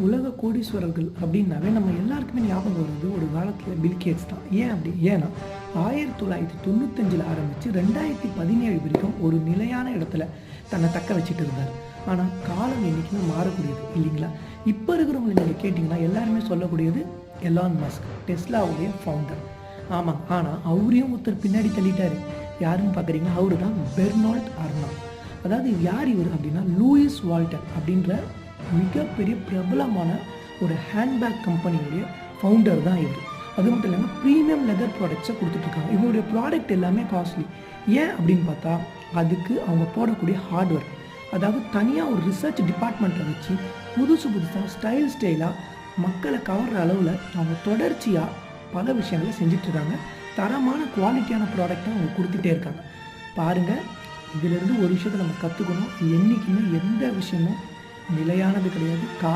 உலக கோடீஸ்வரர்கள் அப்படின்னாவே நம்ம எல்லாருக்குமே ஞாபகம் வருது ஒரு காலத்தில் பில்கேட்ஸ் தான். ஏன்னா 1995 ஆரம்பித்து 2017 வரைக்கும் ஒரு நிலையான இடத்துல தன்னை தக்க வச்சுட்டு இருந்தார். ஆனால் காலம் என்றைக்குமே மாறக்கூடியது இல்லைங்களா? இப்போ இருக்கிறவங்களை நீங்கள் கேட்டிங்கன்னா எல்லாருமே சொல்லக்கூடியது எலான் மஸ்க், டெஸ்லாவுடைய ஃபவுண்டர். ஆமாங்க, ஆனால் அவரையும் ஒருத்தர் பின்னாடி தள்ளிட்டாரு. யாருன்னு பார்க்குறீங்க? அவரு தான் பெர்னால்ட் அர்னால்ட். அதாவது யார் இவர் அப்படின்னா, லூயிஸ் வால்டன் அப்படின்ற மிகப்பெரிய பிரபலமான ஒரு ஹேண்ட்பேக் கம்பெனியுடைய ஃபவுண்டர் தான் இவர். அது மட்டும் இல்லாமல் ப்ரீமியம் லெதர் ப்ராடக்ட்ஸை கொடுத்துட்ருக்காங்க. இவங்களுடைய ப்ராடக்ட் எல்லாமே காஸ்ட்லி. ஏன் அப்படின்னு பார்த்தா, அதுக்கு அவங்க போடக்கூடிய ஹார்ட்வேர், அதாவது தனியாக ஒரு ரிசர்ச் டிபார்ட்மெண்ட்டை வச்சு புதுசாக ஸ்டைலாக மக்களை கவர்ற அளவில் அவங்க தொடர்ச்சியாக பல விஷயங்களை செஞ்சிட்ருக்காங்க. தரமான குவாலிட்டியான ப்ராடக்டை அவங்க கொடுத்துட்டே இருக்காங்க. பாருங்கள், இதிலிருந்து ஒரு விஷயத்தை நம்ம கற்றுக்கணும். என்றைக்குமே எந்த விஷயமும் நிலையானது கிடையாது. காலம்